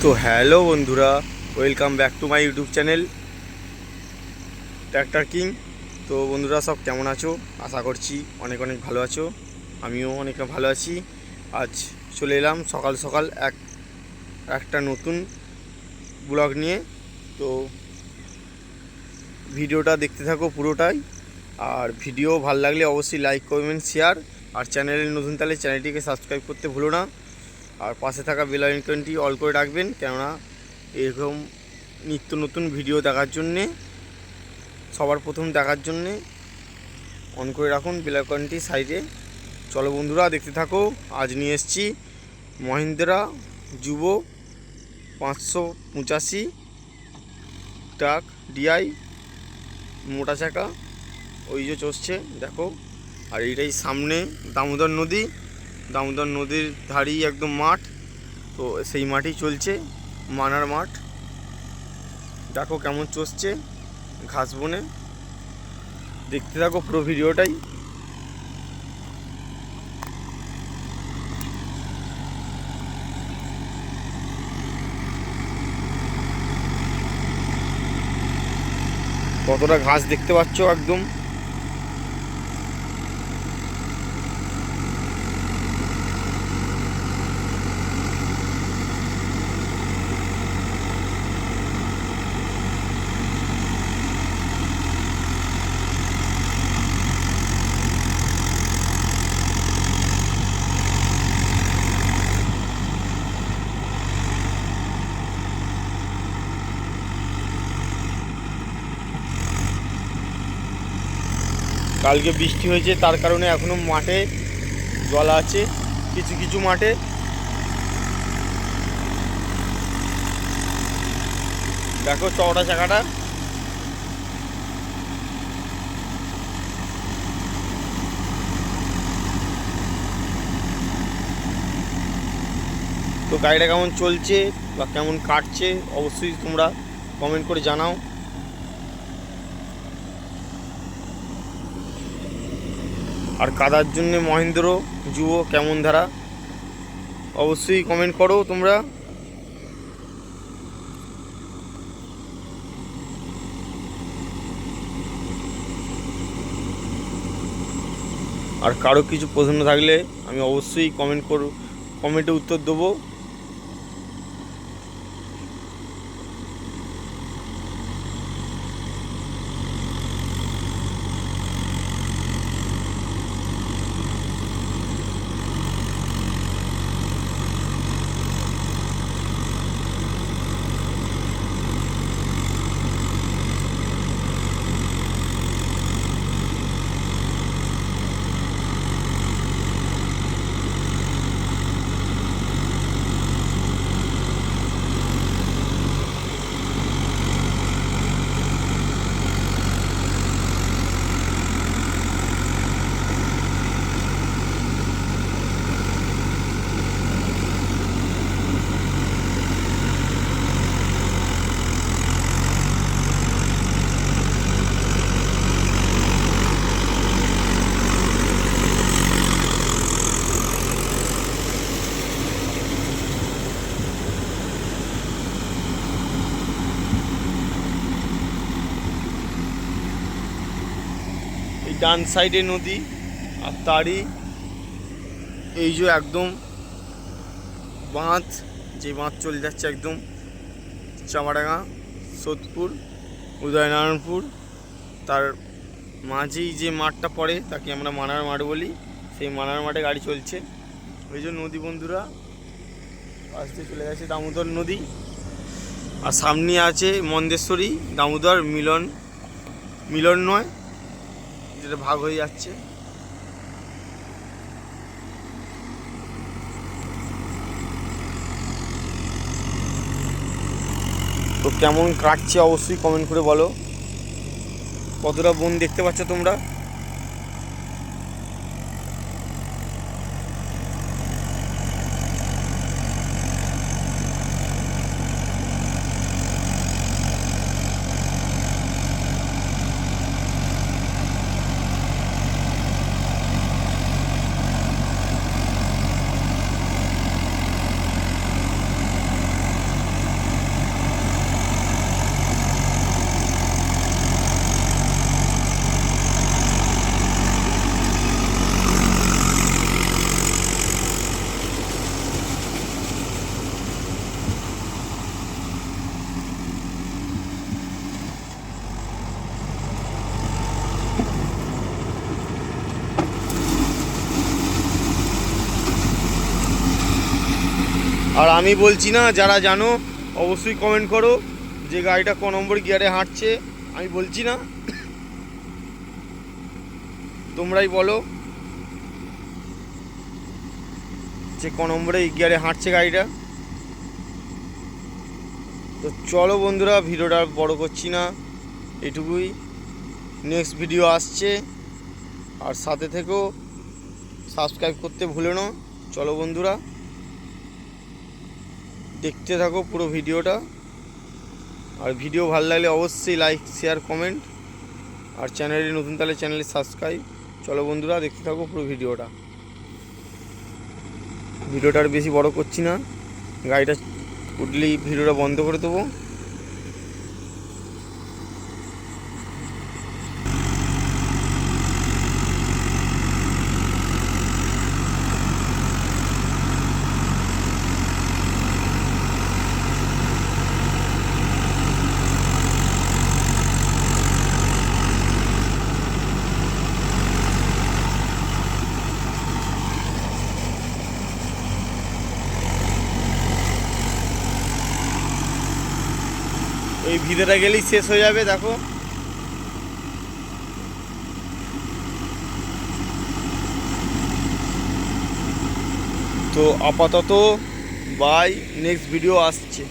তো হ্যালো বন্ধুরা, welcome back to my YouTube channel tractor king. তো বন্ধুরা সব কেমন আছো? আশা করছি অনেক অনেক ভালো আছো। আমিও অনেক ভালো আছি। আজ চলে এলাম সকাল সকাল একটা নতুন ব্লগ নিয়ে। তো ভিডিওটা দেখতে থাকো পুরোটাই, আর ভিডিও ভালো লাগলে অবশ্যই লাইক কমেন্ট শেয়ার, আর চ্যানেলে নতুন তাহলে চ্যানেলটিকে সাবস্ক্রাইব করতে ভুলো না। আর পাশে থাকা বেল আইকনটি অল করে রাখবেন, কেননা এরকম নিত্য নতুন ভিডিও দেখার জন্যে, সবার প্রথম দেখার জন্যে অন করে রাখুন বেল আইকনটি সাইডে। চলো বন্ধুরা দেখতে থাকো। আজ নিয়ে এসেছি মহিন্দ্রা যুবো 585 ট্রাক ডিআই, মোটা চাকা, ওই যে চলছে দেখো। আর এইটাই সামনে দামোদর নদী, দামোদর নদীর ধারেই একদম মাঠ। তো সেই মাঠেই চলছে, মানার মাঠ। দেখো কেমন চলছে ঘাস বনে। দেখতে থাকো পুরো ভিডিওটাই। কতটা ঘাস দেখতে পাচ্ছ একদম। কালকে বৃষ্টি হয়েছে, তার কারণে এখনো মাঠে জল আছে কিছু কিছু মাঠে। দেখো চওড়া চাকাটা। তো গাড়িটা কেমন চলছে বা কেমন কাটছে অবশ্যই তোমরা কমেন্ট করে জানাও। আর কাদার জন্য মহেন্দ্র যুবো কেমন ধারা অবশ্যই কমেন্ট করো তোমরা। আর কারো কিছু প্রশ্ন থাকলে আমি অবশ্যই কমেন্টে উত্তর দেবো। এই ডান সাইডে নদী, আর তারই এই যে একদম বাঁধ, যে বাঁধ চলে যাচ্ছে একদম চামাডাঙ্গা, সোদপুর, উদয়নারায়ণপুর। তার মাঝেই যে মাঠটা পড়ে তাকে আমরা মানার মাঠ বলি। সেই মানার মাঠে গাড়ি চলছে। ওই যে নদী বন্ধুরা, আসতে চলে গেছে দামোদর নদী। আর সামনে আছে মন্দেশ্বরী দামোদর মিলন নয়, যেটা ভাগ হয়ে যাচ্ছে। তো কেমন কাটছে অবশ্যই কমেন্ট করে বলো। কতটা বন দেখতে পাচ্ছ তোমরা। আর আমি বলছি না, যারা জানো অবশ্যই কমেন্ট করো যে গাড়িটা ক নম্বর গিয়ারে হাঁটছে। আমি বলছি না, তোমরাই বলো যে ক নম্বরে গিয়ারে হাঁটছে গাড়িটা। তো চলো বন্ধুরা, ভিডিওটা বড় করছি না, এটুকুই। নেক্সট ভিডিও আসছে, আর সাথে থেকেও সাবস্ক্রাইব করতে ভুলো না। চলো বন্ধুরা, দেখতে থাকো পুরো ভিডিওটা। আর ভিডিও ভালো লাগলে অবশ্যই লাইক, শেয়ার, কমেন্ট। আর চ্যানেলে নতুন তাহলে চ্যানেলে সাবস্ক্রাইব। চলো বন্ধুরা, দেখতে থাকো পুরো ভিডিওটা। ভিডিওটা আর বেশি বড় করছি না, গাড়িটা উঠলেই ভিডিওটা বন্ধ করে দেবো। এই ভিডিওটা গেলেই শেষ হয়ে যাবে, দেখো। তো আপাতত বাই, নেক্সট ভিডিও আসছে।